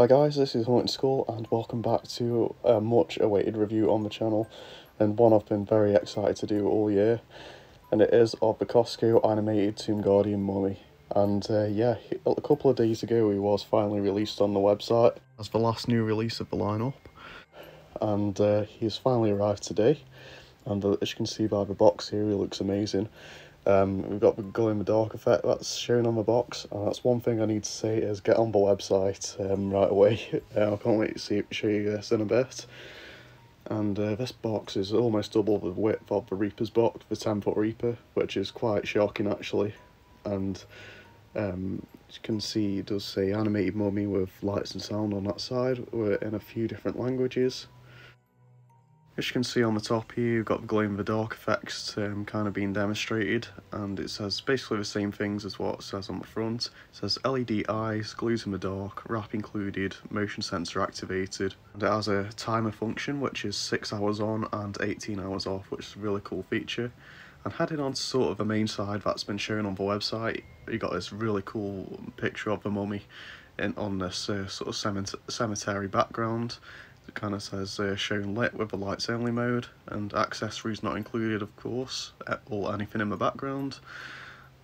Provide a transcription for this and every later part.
Hi guys, this is Haunted School and welcome back to a much awaited review on the channel, and one I've been very excited to do all year, and it is of the Costco animated Tomb Guardian mummy. And yeah, a couple of days ago he was finally released on the website as the last new release of the lineup, and he's finally arrived today. And as you can see by the box here, he looks amazing. We've got the glow in the dark effect that's shown on the box, and that's one thing I need to say is get on the website right away. I can't wait to show you this in a bit. And this box is almost double the width of the Reaper's box, the 10-foot Reaper, which is quite shocking actually. And as you can see, it does say animated mummy with lights and sound on that side. We're in a few different languages. As you can see on the top here, you've got the glow in the dark effects kind of being demonstrated, and it says basically the same things as what it says on the front. It says LED eyes, glues in the dark, wrap included, motion sensor activated, and it has a timer function which is 6 hours on and 18 hours off, which is a really cool feature. And heading on to sort of the main side that's been shown on the website, you got this really cool picture of the mummy on this sort of cemetery background. It kind of says shown lit with the lights only mode, and accessories not included of course, or anything in the background.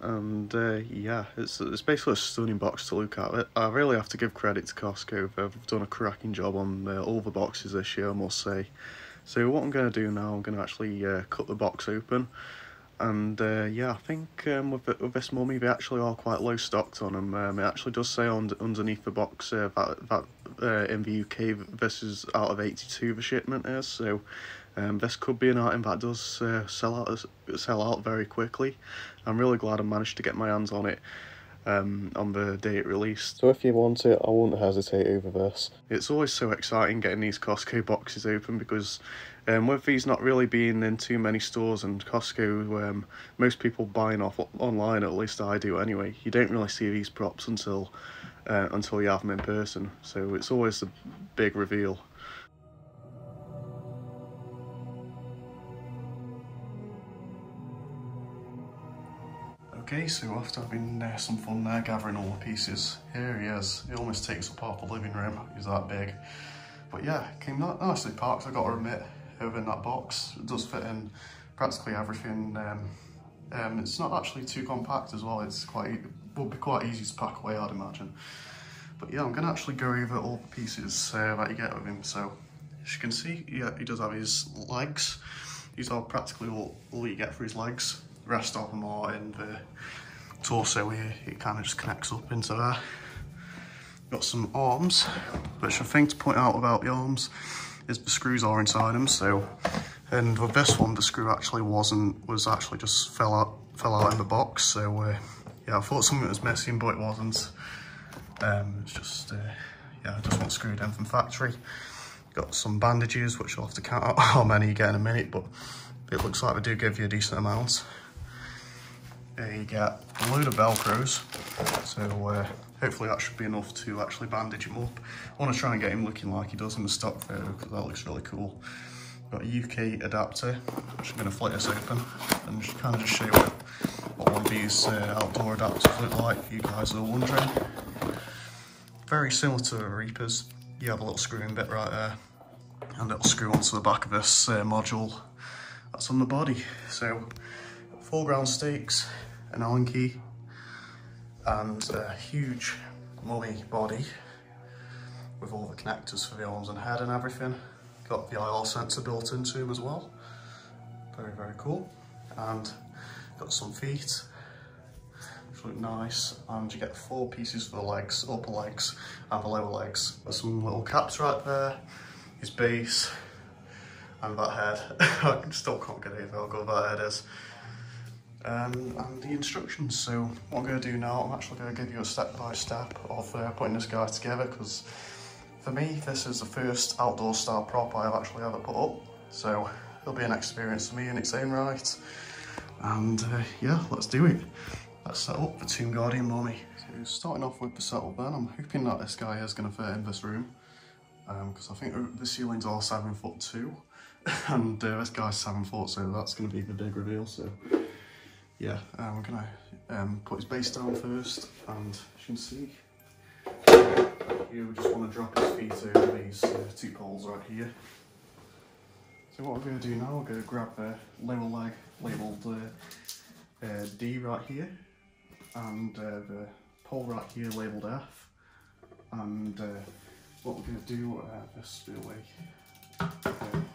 And yeah, it's basically a stunning box to look at. I really have to give credit to Costco. They've done a cracking job on all the boxes this year, I must say. So what I'm going to do now, I'm going to actually cut the box open. And yeah, I think with this mummy, they actually are quite low stocked on them. It actually does say underneath the box that in the UK this is out of 82 the shipment is, so this could be an item that does sell out very quickly. I'm really glad I managed to get my hands on it on the day it released. So if you want it, I wouldn't hesitate over this. It's always so exciting getting these Costco boxes open, because with these not really being in too many stores, and Costco, most people buying off online, at least I do anyway, you don't really see these props until you have them in person, so it's always a big reveal. Okay, so after having some fun there gathering all the pieces, here he is. He almost takes up half the living room, he's that big. But yeah, it came nicely packed, I got to admit, within that box. It does fit in practically everything. It's not actually too compact as well, would be quite easy to pack away, I'd imagine. But yeah, I'm going to actually go over all the pieces that you get with him. So as you can see, yeah, he does have his legs. These are practically all you get for his legs. The rest of them are in the torso here. It kind of just connects up into there. Got some arms, which I think to point out about the arms is the screws are inside them. So, and with this one, the screw actually was actually just fell out in the box. So yeah, I thought something was missing, but it wasn't. It's just yeah, just one screwed in from factory. Got some bandages, which I'll have to count out how many you get in a minute, but it looks like they do give you a decent amount. You get a load of Velcros, so hopefully that should be enough to actually bandage him up. I want to try and get him looking like he does in the stock photo, because that looks really cool. Got a UK adapter, which I'm going to flick this open and just kind of show you what one of these outdoor adapters look like, if you guys are wondering. Very similar to the Reapers. You have a little screwing bit right there, and it'll screw onto the back of this module that's on the body. So 4 ground stakes, an Allen key, and a huge mummy body with all the connectors for the arms and head and everything. Got the IR sensor built into him as well. Very, very cool. And got some feet, which look nice. And you get 4 pieces for the legs, upper legs and the lower legs. Got some little caps right there, his base, and that head. I still can't get over how good that head is. And the instructions. So what I'm going to do now, I'm actually going to give you a step-by-step of putting this guy together, because for me this is the first outdoor style prop I have actually ever put up, so it'll be an experience for me in its own right. And yeah, let's do it. Let's set up the Tomb Guardian mummy. So starting off with the setup then, I'm hoping that this guy is going to fit in this room, because I think the ceilings are 7'2", and this guy's 7 foot, so that's going to be the big reveal. So yeah, we're gonna put his base down first, and as you can see, here we just want to drop his feet over these two poles right here. So what we're going to do now, we're going to grab the lower leg labelled D right here, and the pole right here labelled F, and what we're going to do, this bit away,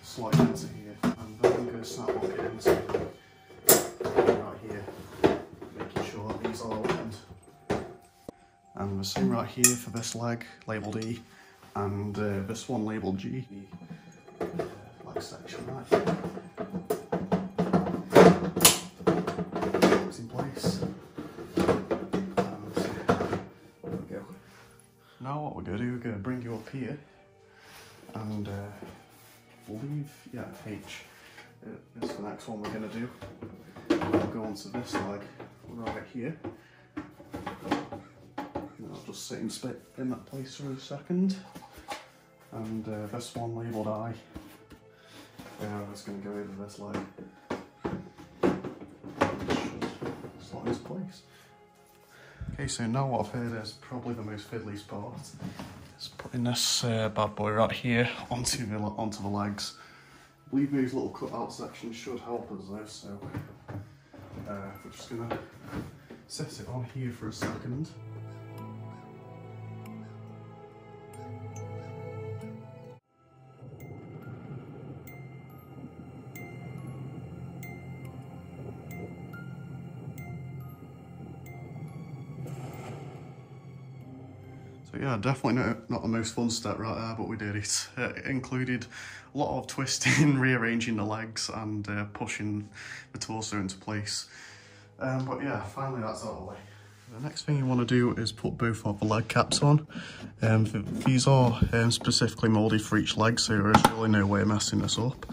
slide into here, and then we're going to snap lock it into right here, making sure that these are opened. And the same right here for this leg labelled E, and this one labelled G. The leg section right here. It's in place. And there we go. Now what we're going to do, we're going to bring you up here, and leave, yeah, H. This is the next one we're going to do. We'll go onto this leg right here. I'll just sit in that place for a second. And this one labelled I. It's going to go over this leg. It should slot into place. Okay, so now what I've heard is probably the most fiddliest part. Is putting this bad boy right here onto the legs. I believe these little cut-out sections should help us though, so we're just going to set it on here for a second. So yeah, definitely not the most fun step right there, but we did it. It included a lot of twisting, rearranging the legs and pushing the torso into place. But yeah, finally that's out of the way. The next thing you want to do is put both of the leg caps on. These are specifically moulded for each leg, so there is really no way of messing this up.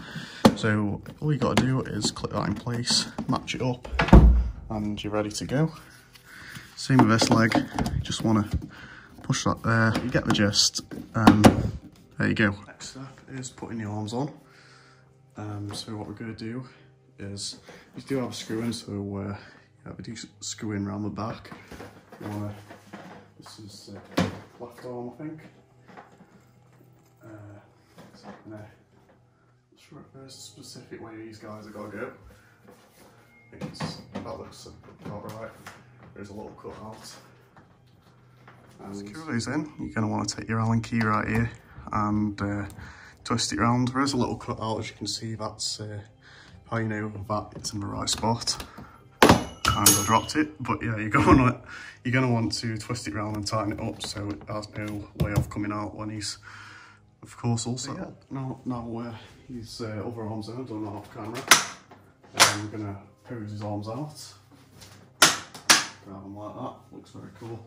So all you got to do is clip that in place, match it up, and you're ready to go. Same with this leg, you just want to push that there, you get the gist. There you go. Next step is putting the arms on. So what we're going to do is, you do have a screw in, so you have a decent screw in around the back. This is left arm, I think. There's a specific way these guys have got to go. I think that looks about right. There's a little cut out. And screw those in. You're going to want to take your Allen key right here and twist it around. There is a little cut out, as you can see. That's how you know that it's in the right spot. And I dropped it, but yeah, you're going to want to twist it around and tighten it up so it has no way of coming out when he's, of course, also. Yeah, now his other arms are done off camera. I'm going to pose his arms out. Grab them like that. Looks very cool.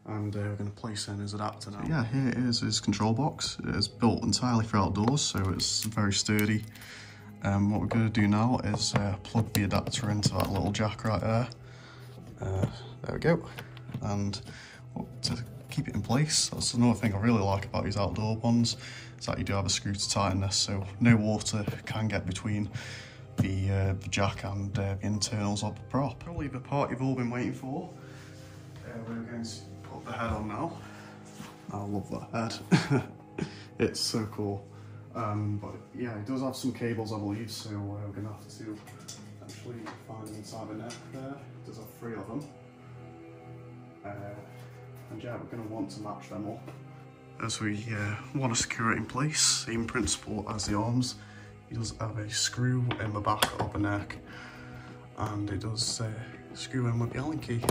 And we're going to place in his adapter now. So yeah, here is his control box. It is built entirely for outdoors, so it's very sturdy. What we're going to do now is plug the adapter into that little jack right there. There we go. And to keep it in place, that's another thing I really like about these outdoor ones, is that you do have a screw to tighten this, so no water can get between the jack and the internals of the prop. Probably the part you've all been waiting for. We're going to put the head on now. I love that head. It's so cool. But yeah, it does have some cables, I believe, so we're going to have to actually find inside the neck there. It does have 3 of them. And yeah, we're going to want to match them up. As we want to secure it in place, same principle as the arms. It does have a screw in the back of the neck, and it does screw in with the Allen key.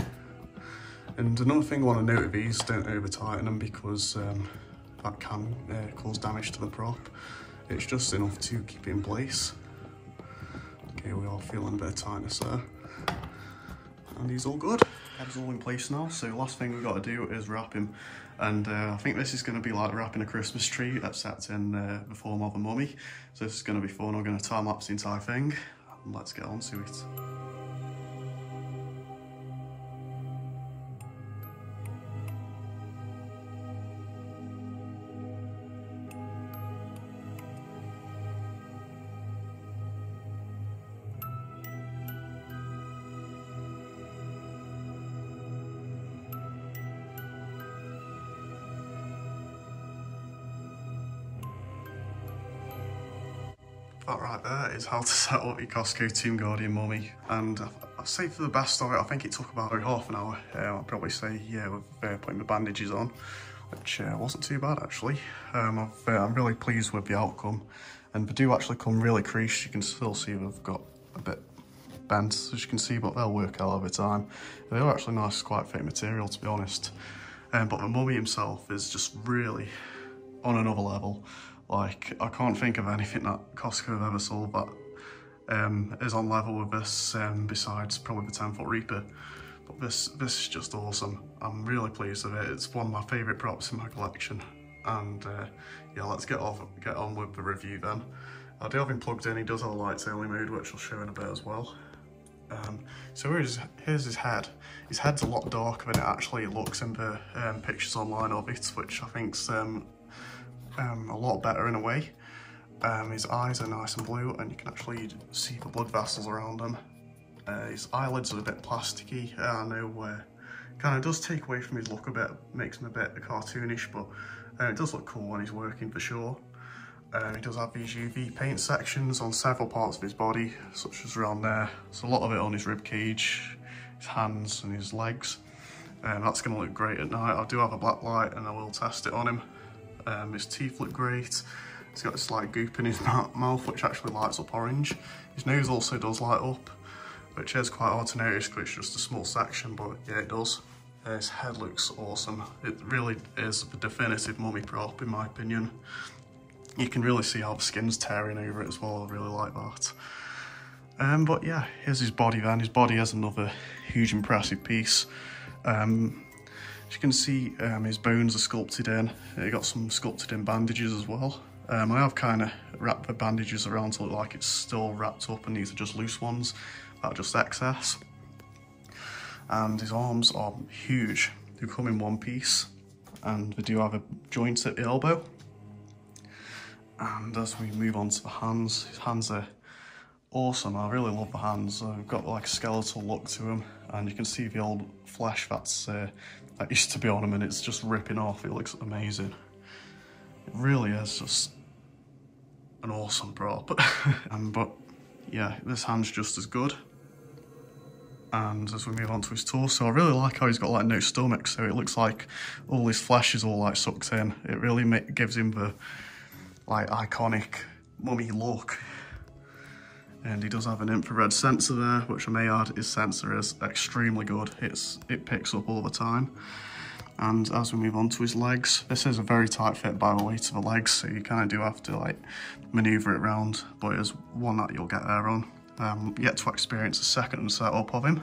And another thing I want to note with these, don't over tighten them, because that can cause damage to the prop. It's just enough to keep it in place. Okay, we are feeling a bit of tightness there. And he's all good. Head's all in place now, so last thing we've got to do is wrap him. And I think this is going to be like wrapping a Christmas tree, except in the form of a mummy. So this is going to be fun. I'm going to time-lapse the entire thing, and let's get on to it. That right there is how to set up your Costco Tomb Guardian mummy, and I'll say for the best of it, I think it took about half an hour. I'll probably say, yeah, with putting the bandages on, which wasn't too bad actually. I'm really pleased with the outcome, and they do actually come really creased. You can still see they've got a bit bent, as you can see, but they'll work out over time. They are actually nice, quite thick material, to be honest. But the mummy himself is just really on another level. Like, I can't think of anything that Costco have ever sold that is on level with this, besides probably the 10-foot Reaper. But this is just awesome. I'm really pleased with it. It's one of my favourite props in my collection. And yeah, let's get on with the review then. I do have him plugged in. He does have a lights only mode, which I'll show in a bit as well. So here's his head. His head's a lot darker than it actually looks in the pictures online of it, which I think's a lot better in a way. His eyes are nice and blue, and you can actually see the blood vessels around him. His eyelids are a bit plasticky. I know, kind of does take away from his look a bit, makes him a bit cartoonish, but it does look cool when he's working for sure. He does have these UV paint sections on several parts of his body, such as around there. So a lot of it on his rib cage, his hands and his legs. That's going to look great at night. I do have a black light and I will test it on him. His teeth look great. He's got a slight goop in his mouth, which actually lights up orange. His nose also does light up, which is quite hard to notice because it's just a small section, but yeah, it does. His head looks awesome. It really is the definitive mummy prop, in my opinion. You can really see how the skin's tearing over it as well. I really like that. But yeah, here's his body then. His body is another huge impressive piece. As you can see, his bones are sculpted in. He got some sculpted in bandages as well. I have kind of wrapped the bandages around to look like it's still wrapped up, and these are just loose ones that are just excess. And his arms are huge. They come in one piece, and they do have a joint at the elbow. And as we move on to the hands, his hands are awesome. I really love the hands. They've got like a skeletal look to them, and you can see the old flesh that used to be on him, and it's just ripping off. It looks amazing. It really is just an awesome prop. But yeah, this hand's just as good. And as we move on to his torso, I really like how he's got like no stomach, so it looks like all his flesh is all like sucked in. It really gives him the like iconic mummy look. And he does have an infrared sensor there, which I may add, his sensor is extremely good. It picks up all the time. And as we move on to his legs, this is a very tight fit by the way to the legs, so you kind of do have to like maneuver it around, but it is one that you'll get there on. Yet to experience a second setup of him.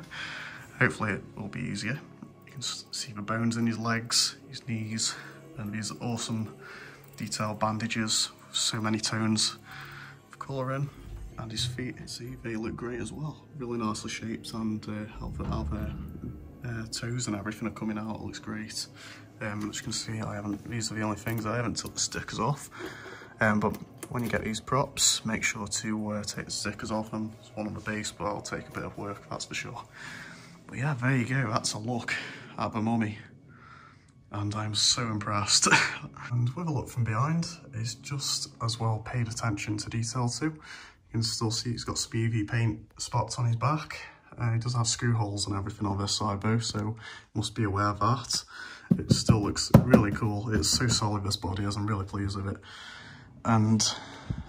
Hopefully it will be easier. You can see the bones in his legs, his knees, and these awesome detailed bandages, so many tones of colour in. And his feet, see, they look great as well. Really nicely shaped, and how their toes and everything are coming out. It looks great. As you can see, these are the only things I haven't took the stickers off. But when you get these props, make sure to take the stickers off them. There's one on the base, but I'll take a bit of work, that's for sure. But yeah, there you go. That's a look at the mummy. And I'm so impressed. And with a look from behind, it's just as well paid attention to detail too. You can still see he's got some UV paint spots on his back. He does have screw holes and everything on this side though, so must be aware of that. It still looks really cool. It's so solid, this body is. I'm really pleased with it. And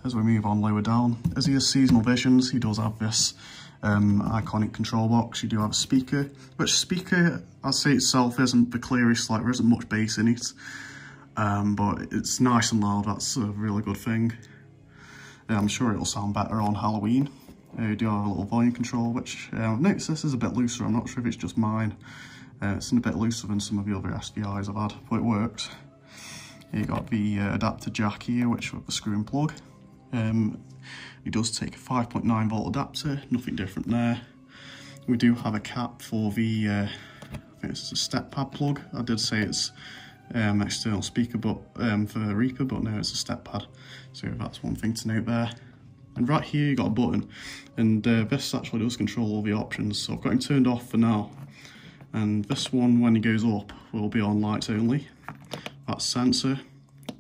as we move on lower down, as he has seasonal visions, he does have this iconic control box. You do have a speaker, which speaker, I'd say itself isn't the clearest, like there isn't much bass in it. But it's nice and loud, that's a really good thing. I'm sure it'll sound better on Halloween. You do have a little volume control, which I've noticed this is a bit looser. I'm not sure if it's just mine. It's a bit looser than some of the other SDIs I've had, but it works. You got the adapter jack here, which with the screw and plug. It does take a 5.9 volt adapter, nothing different there. We do have a cap for the, I think this is a step pad plug. I did say it's external speaker, but for the Reaper, but no, it's a step pad. So that's one thing to note there. And right here you got a button, and this actually does control all the options. So I've got him turned off for now. And this one, when he goes up, will be on lights only. That's sensor,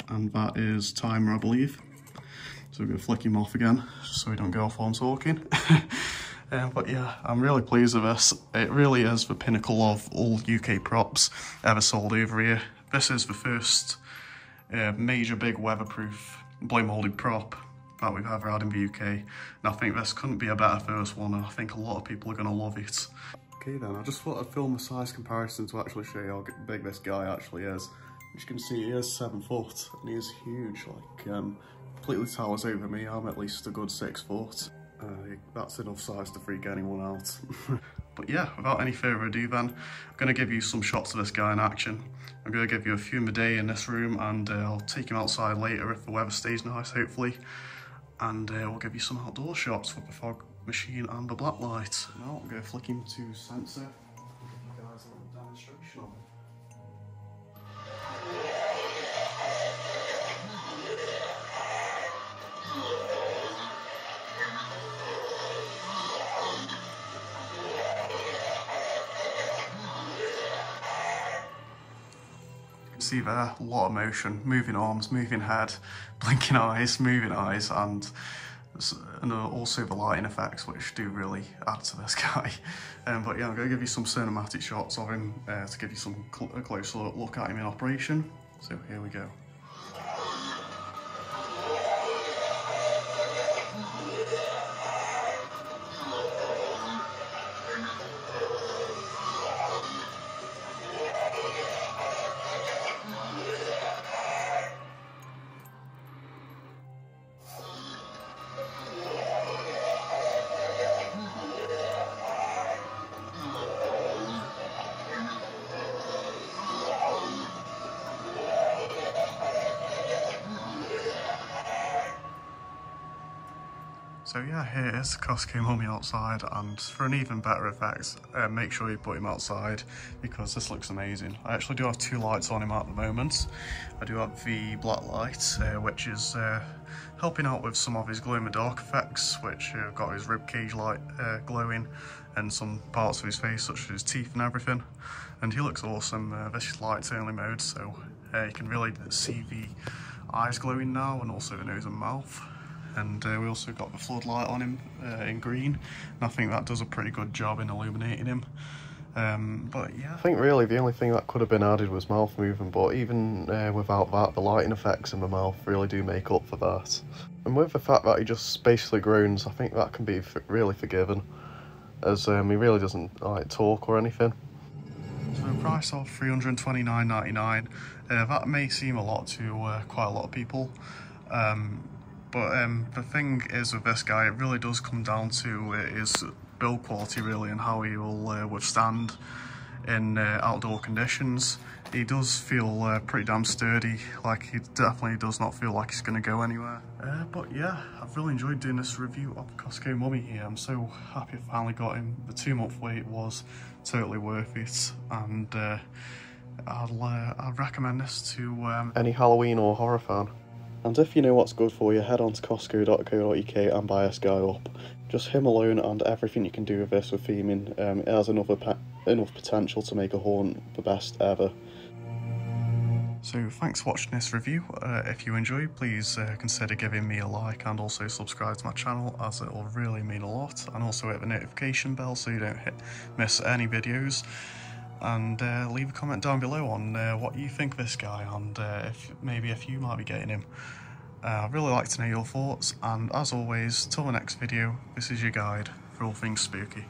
and that is timer, I believe. So we're going to flick him off again, just so we don't go off while I'm talking. But yeah, I'm really pleased with this. It really is the pinnacle of all UK props ever sold over here. This is the first major big weatherproof blow molded prop that we've ever had in the UK. And I think this couldn't be a better first one, and I think a lot of people are going to love it. Okay then, I just thought I'd film a size comparison to actually show you how big this guy actually is. As you can see, he is 7 foot, and he is huge, like completely towers over me. I'm at least a good 6 foot. That's enough size to freak anyone out. But yeah, without any further ado then, I'm going to give you some shots of this guy in action. I'm going to give you a few in the day in this room, and I'll take him outside later if the weather stays nice, hopefully. And we'll give you some outdoor shots with the fog machine and the black light. Now I'm going to flick him to sensor and give you guys a little demonstration of it. See there, a lot of motion, moving arms, moving head, blinking eyes, moving eyes, and also the lighting effects, which do really add to this guy. But yeah, I'm going to give you some cinematic shots of him to give you a closer look at him in operation. So here we go. So yeah, here is Costco Mummy outside, and for an even better effect, make sure you put him outside because this looks amazing. I actually do have 2 lights on him at the moment. I do have the black light, which is helping out with some of his glow-in-the-dark effects, which got his ribcage light glowing and some parts of his face, such as his teeth and everything. And he looks awesome. This is lights only mode, so you can really see the eyes glowing now, and also the nose and mouth. And we also got the floodlight on him in green, and I think that does a pretty good job in illuminating him. But yeah, I think really the only thing that could have been added was mouth movement, but even without that, the lighting effects in the mouth really do make up for that. And with the fact that he just basically groans, I think that can be really forgiven, as he really doesn't like talk or anything. So the price of $329.99, that may seem a lot to quite a lot of people. But the thing is with this guy, it really does come down to his build quality really, and how he will withstand in outdoor conditions. He does feel pretty damn sturdy, like he definitely does not feel like he's going to go anywhere. But yeah, I've really enjoyed doing this review of the Costco Mummy here. I'm so happy I finally got him. The 2-month wait was totally worth it, and I'd recommend this to any Halloween or horror fan. And if you know what's good for you, head on to costco.co.uk and buy this guy up. Just him alone and everything you can do with this with theming, it has enough potential to make a haunt the best ever. So thanks for watching this review. If you enjoyed, please consider giving me a like and also subscribe to my channel, as it will really mean a lot. And also hit the notification bell so you don't miss any videos. And leave a comment down below on what you think of this guy, and if you might be getting him. I'd really like to know your thoughts, and as always, till the next video, this is your guide for all things spooky.